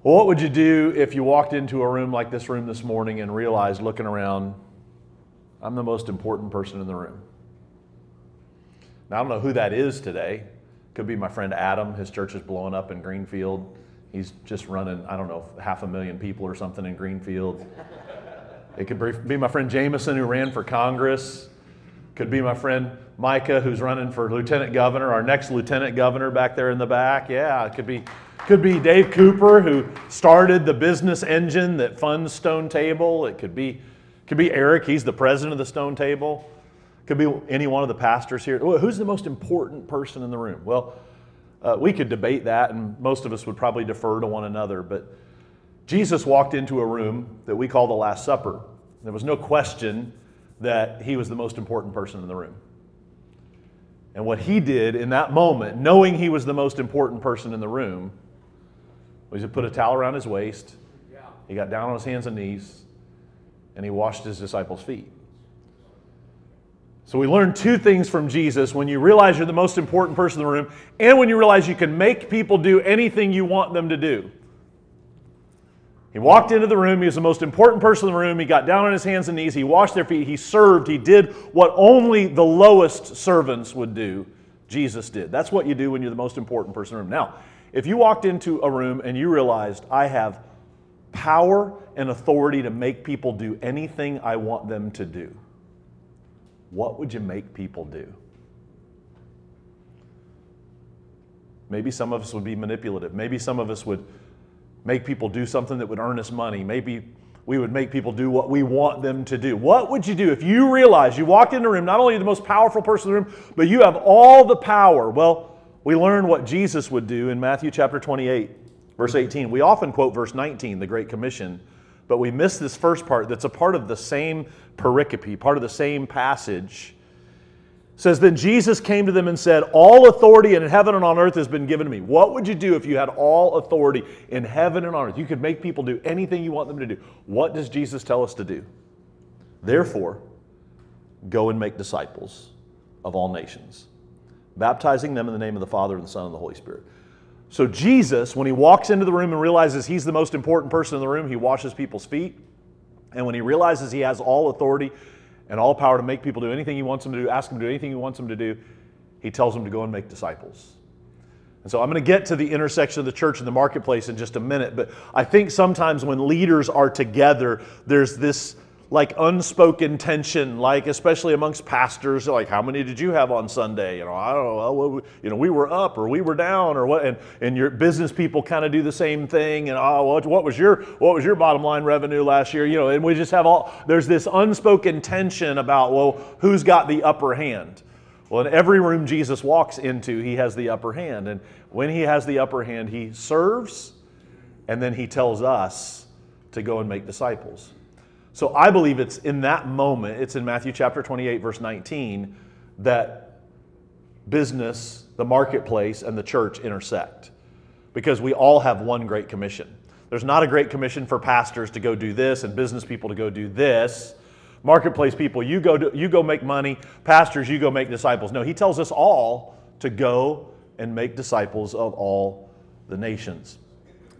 Well, what would you do if you walked into a room like this room this morning and realized, looking around, I'm the most important person in the room? Now, I don't know who that is today. Could be my friend Adam. His church is blowing up in Greenfield. He's just running, I don't know, 500,000 people or something in Greenfield. It could be my friend Jameson, who ran for Congress. Could be my friend Micah, who's running for lieutenant governor, our next lieutenant governor back there in the back. Yeah, it could be Dave Cooper, who started the business engine that funds Stone Table. It could be Eric. He's the president of the Stone Table. Could be any one of the pastors here. Who's the most important person in the room? Well, we could debate that, and most of us would probably defer to one another. But Jesus walked into a room that we call the Last Supper. There was no question that he was the most important person in the room. And what he did in that moment, knowing he was the most important person in the room, was he put a towel around his waist, he got down on his hands and knees, and he washed his disciples' feet. So we learned two things from Jesus: when you realize you're the most important person in the room, and when you realize you can make people do anything you want them to do. He walked into the room, he was the most important person in the room, he got down on his hands and knees, he washed their feet, he served, he did what only the lowest servants would do. Jesus did. That's what you do when you're the most important person in the room. Now, if you walked into a room and you realized, I have power and authority to make people do anything I want them to do, what would you make people do? Maybe some of us would be manipulative. Maybe some of us would make people do something that would earn us money. Maybe we would make people do what we want them to do. What would you do if you realized you walked in the room, not only the most powerful person in the room, but you have all the power? Well, we learn what Jesus would do in Matthew chapter 28, verse 18. We often quote verse 19, the Great Commission, but we miss this first part that's a part of the same pericope, part of the same passage. It says, then Jesus came to them and said, all authority in heaven and on earth has been given to me. What would you do if you had all authority in heaven and on earth? You could make people do anything you want them to do. What does Jesus tell us to do? Therefore, go and make disciples of all nations, baptizing them in the name of the Father and the Son and the Holy Spirit. So Jesus, when he walks into the room and realizes he's the most important person in the room, he washes people's feet. And when he realizes he has all authority and all power to make people do anything he wants them to do, ask them to do anything he wants them to do, he tells them to go and make disciples. And so I'm going to get to the intersection of the church and the marketplace in just a minute, but I think sometimes when leaders are together, there's this like unspoken tension, like especially amongst pastors, like how many did you have on Sunday? I don't know. Well, we were up or we were down or what? And your business people kind of do the same thing. And what was your bottom line revenue last year? And we just have there's this unspoken tension about, well, who's got the upper hand? Well, in every room Jesus walks into, he has the upper hand. And when he has the upper hand, he serves, and then he tells us to go and make disciples. So I believe it's in that moment, it's in Matthew chapter 28, verse 19, that business, the marketplace, and the church intersect. Because we all have one great commission. There's not a great commission for pastors to go do this and business people to go do this. Marketplace people, you go make money. Pastors, you go make disciples. No, he tells us all to go and make disciples of all the nations.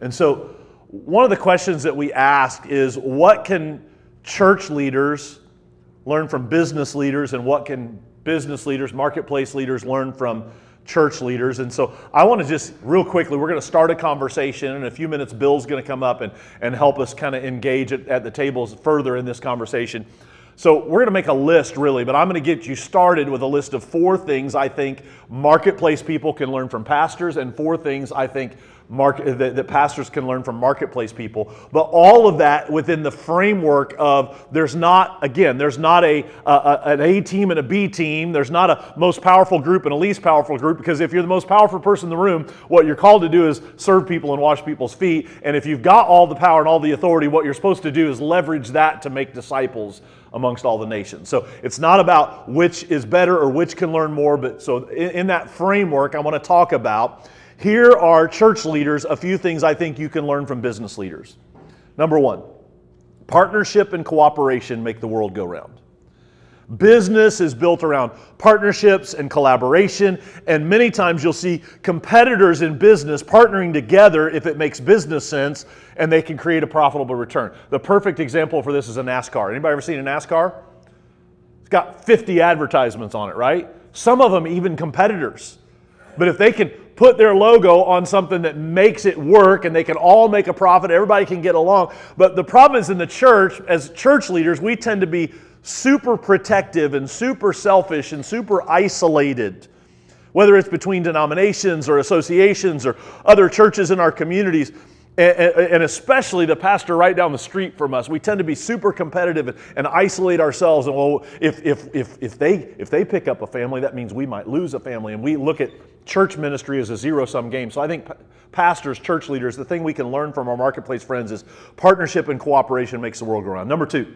And so one of the questions that we ask is, what can church leaders learn from business leaders, and what can business leaders, marketplace leaders learn from church leaders? And so I want to just real quickly, we're going to start a conversation. In a few minutes, Bill's going to come up and help us kind of engage at the tables further in this conversation. So we're going to make a list really, but I'm going to get you started with a list of 4 things I think marketplace people can learn from pastors, and 4 things I think that pastors can learn from marketplace people. But all of that within the framework of there's not an A team and a B team. There's not a most powerful group and a least powerful group, because if you're the most powerful person in the room, what you're called to do is serve people and wash people's feet. And if you've got all the power and all the authority, what you're supposed to do is leverage that to make disciples amongst all the nations. So it's not about which is better or which can learn more, but so in that framework, I want to talk about, here are church leaders, a few things I think you can learn from business leaders. Number 1, partnership and cooperation make the world go round. Business is built around partnerships and collaboration, and many times you'll see competitors in business partnering together if it makes business sense and they can create a profitable return. The perfect example for this is a NASCAR. Anybody ever seen a NASCAR? It's got 50 advertisements on it, right? Some of them even competitors. But if they can put their logo on something that makes it work and they can all make a profit, everybody can get along. But the problem is in the church, as church leaders, we tend to be super protective and super selfish and super isolated, whether it's between denominations or associations or other churches in our communities, and especially the pastor right down the street from us. We tend to be super competitive and isolate ourselves. And well, if they pick up a family, that means we might lose a family. And we look at church ministry as a zero-sum game. So I think pastors, church leaders, the thing we can learn from our marketplace friends is partnership and cooperation makes the world go round. Number 2.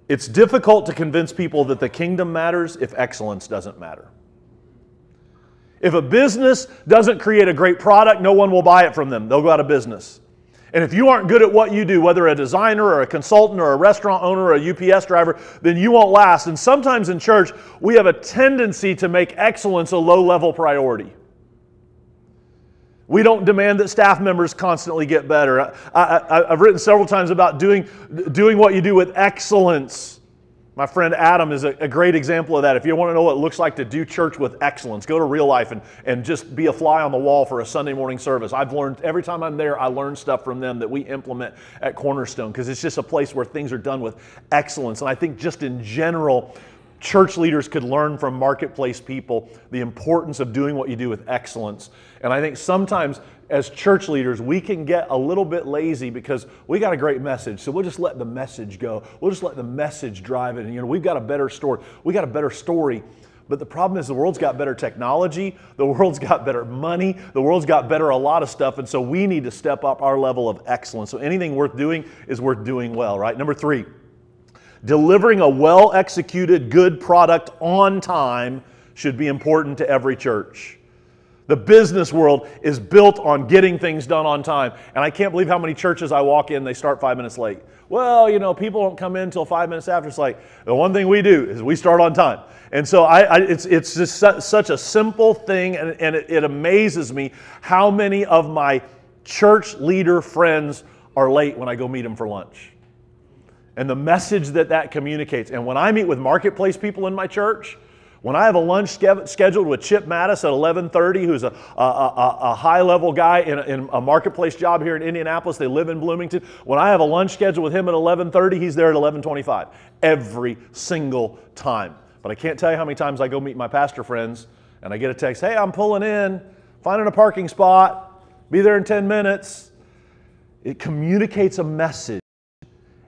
It's difficult to convince people that the kingdom matters if excellence doesn't matter. If a business doesn't create a great product, no one will buy it from them. They'll go out of business. And if you aren't good at what you do, whether a designer or a consultant or a restaurant owner or a UPS driver, then you won't last. And sometimes in church, we have a tendency to make excellence a low-level priority. We don't demand that staff members constantly get better. I've written several times about doing what you do with excellence. My friend Adam is a great example of that. If you want to know what it looks like to do church with excellence, go to Real Life and just be a fly on the wall for a Sunday morning service. I've learned, every time I'm there, I learn stuff from them that we implement at Cornerstone, because it's just a place where things are done with excellence. And I think just in general, church leaders could learn from marketplace people the importance of doing what you do with excellence. And I think sometimes as church leaders, we can get a little bit lazy because we got a great message. So we'll just let the message go. We'll just let the message drive it. And we've got a better story. We got a better story. But the problem is the world's got better technology. The world's got better money. The world's got better a lot of stuff. And so we need to step up our level of excellence. So anything worth doing is worth doing well, right? Number 3. Delivering a well-executed, good product on time should be important to every church. The business world is built on getting things done on time. And I can't believe how many churches I walk in, they start 5 minutes late. Well, people don't come in until 5 minutes after. It's like, the one thing we do is we start on time. And so it's just such a simple thing, and it amazes me how many of my church leader friends are late when I go meet them for lunch. And the message that communicates. And when I meet with marketplace people in my church, when I have a lunch scheduled with Chip Mattis at 11:30, who's a high-level guy in a marketplace job here in Indianapolis, they live in Bloomington. When I have a lunch scheduled with him at 11:30, he's there at 11:25 every single time. But I can't tell you how many times I go meet my pastor friends and I get a text, hey, I'm pulling in, finding a parking spot, be there in 10 minutes. It communicates a message.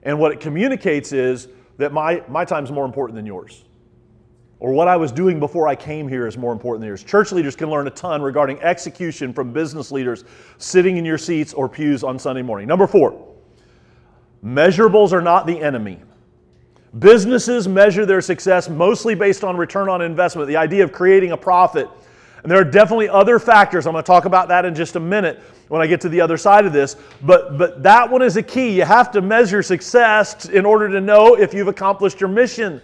And what it communicates is that my time's more important than yours. Or what I was doing before I came here is more important than yours. Church leaders can learn a ton regarding execution from business leaders sitting in your seats or pews on Sunday morning. Number 4, measurables are not the enemy. Businesses measure their success mostly based on return on investment, the idea of creating a profit. And there are definitely other factors. I'm going to talk about that in just a minute when I get to the other side of this. But that one is a key. You have to measure success in order to know if you've accomplished your mission.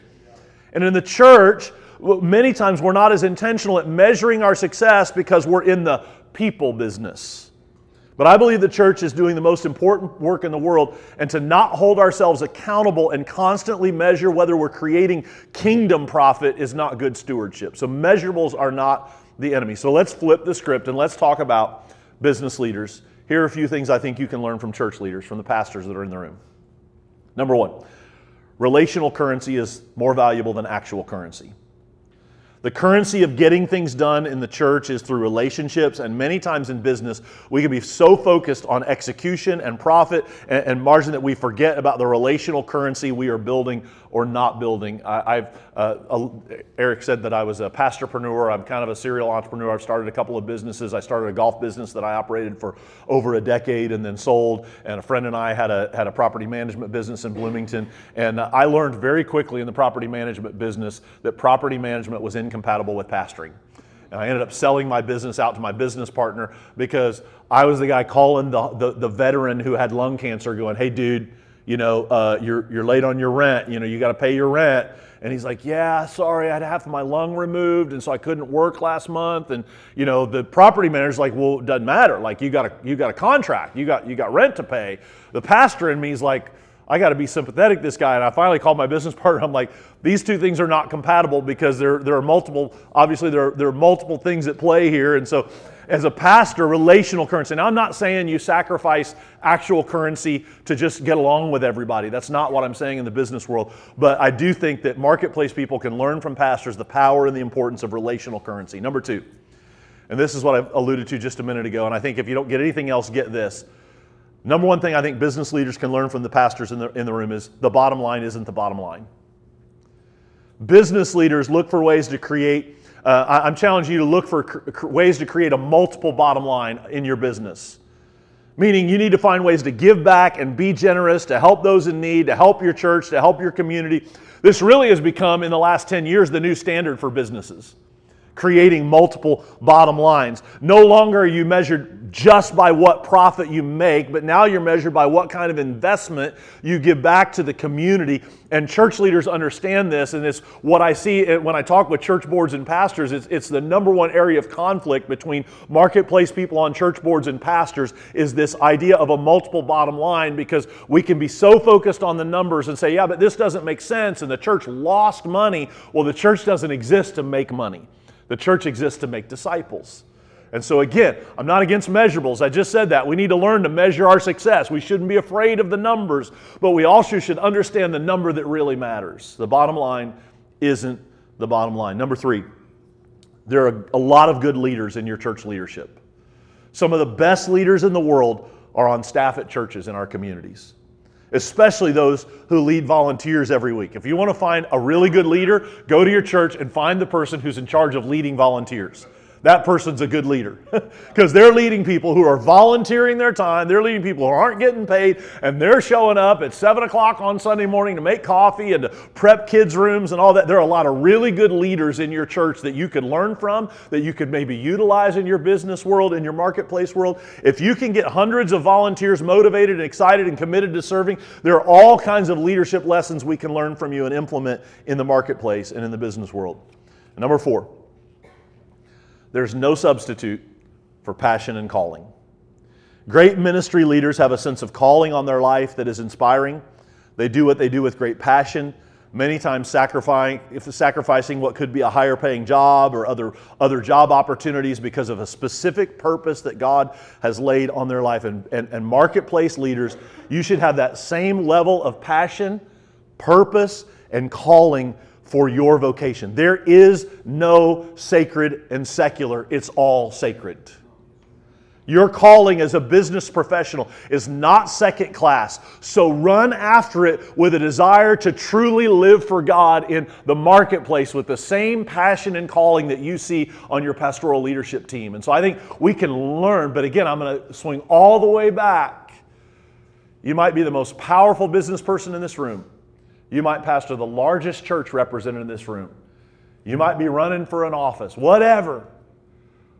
And in the church, many times we're not as intentional at measuring our success because we're in the people business. But I believe the church is doing the most important work in the world, and to not hold ourselves accountable and constantly measure whether we're creating kingdom profit is not good stewardship. So measurables are not the enemy. So let's flip the script and let's talk about business leaders. Here are a few things I think you can learn from church leaders, from the pastors that are in the room. Number 1, relational currency is more valuable than actual currency. The currency of getting things done in the church is through relationships, and many times in business, we can be so focused on execution and profit and margin that we forget about the relational currency we are building or not building. Eric said that I was a pastorpreneur. I'm kind of a serial entrepreneur. I've started a couple of businesses. I started a golf business that I operated for over a decade and then sold. And a friend and I had a property management business in Bloomington. And I learned very quickly in the property management business that property management was incompatible with pastoring. And I ended up selling my business out to my business partner because I was the guy calling the veteran who had lung cancer going, hey dude, you're late on your rent. You got to pay your rent. And he's like, yeah, sorry, I had half of my lung removed, and so I couldn't work last month. And the property manager's like, well, it doesn't matter. Like you got a contract, you got rent to pay. The pastor in me is like, I got to be sympathetic to this guy. And I finally called my business partner. I'm like, these two things are not compatible because there are multiple. Obviously, there are multiple things at play here. And so, as a pastor, relational currency. Now, I'm not saying you sacrifice actual currency to just get along with everybody. That's not what I'm saying in the business world. But I do think that marketplace people can learn from pastors the power and the importance of relational currency. Number two, and this is what I alluded to just a minute ago, and I think if you don't get anything else, get this. Number one thing I think business leaders can learn from the pastors in the room is the bottom line isn't the bottom line. Business leaders look for ways to create. I'm challenging you to look for ways to create a multiple bottom line in your business. Meaning you need to find ways to give back and be generous, to help those in need, to help your church, to help your community. This really has become, in the last 10 years, the new standard for businesses. Creating multiple bottom lines. No longer are you measured just by what profit you make, but now you're measured by what kind of investment you give back to the community. And church leaders understand this, and it's what I see when I talk with church boards and pastors. It's the number one area of conflict between marketplace people on church boards and pastors is this idea of a multiple bottom line, because we can be so focused on the numbers and say, yeah, but this doesn't make sense, and the church lost money. Well, the church doesn't exist to make money. The church exists to make disciples. And so again, I'm not against measurables. I just said that. We need to learn to measure our success. We shouldn't be afraid of the numbers, but we also should understand the number that really matters. The bottom line isn't the bottom line. Number three, there are a lot of good leaders in your church leadership. Some of the best leaders in the world are on staff at churches in our communities, especially those who lead volunteers every week. If you want to find a really good leader, go to your church and find the person who's in charge of leading volunteers. That person's a good leader because they're leading people who are volunteering their time. They're leading people who aren't getting paid, and they're showing up at 7 o'clock on Sunday morning to make coffee and to prep kids' rooms and all that. There are a lot of really good leaders in your church that you could learn from, that you could maybe utilize in your business world, in your marketplace world. If you can get hundreds of volunteers motivated and excited and committed to serving, there are all kinds of leadership lessons we can learn from you and implement in the marketplace and in the business world. And number four, there's no substitute for passion and calling. Great ministry leaders have a sense of calling on their life that is inspiring. They do what they do with great passion, many times sacrificing what could be a higher paying job or other job opportunities because of a specific purpose that God has laid on their life. And marketplace leaders, you should have that same level of passion, purpose, and calling for your vocation. There is no sacred and secular. It's all sacred. Your calling as a business professional is not second class. So run after it with a desire to truly live for God in the marketplace with the same passion and calling that you see on your pastoral leadership team. And so I think we can learn, but again, I'm going to swing all the way back. You might be the most powerful business person in this room. You might pastor the largest church represented in this room. You might be running for an office, whatever.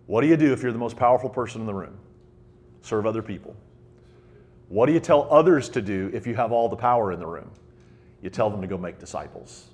What do you do if you're the most powerful person in the room? Serve other people. What do you tell others to do if you have all the power in the room? You tell them to go make disciples.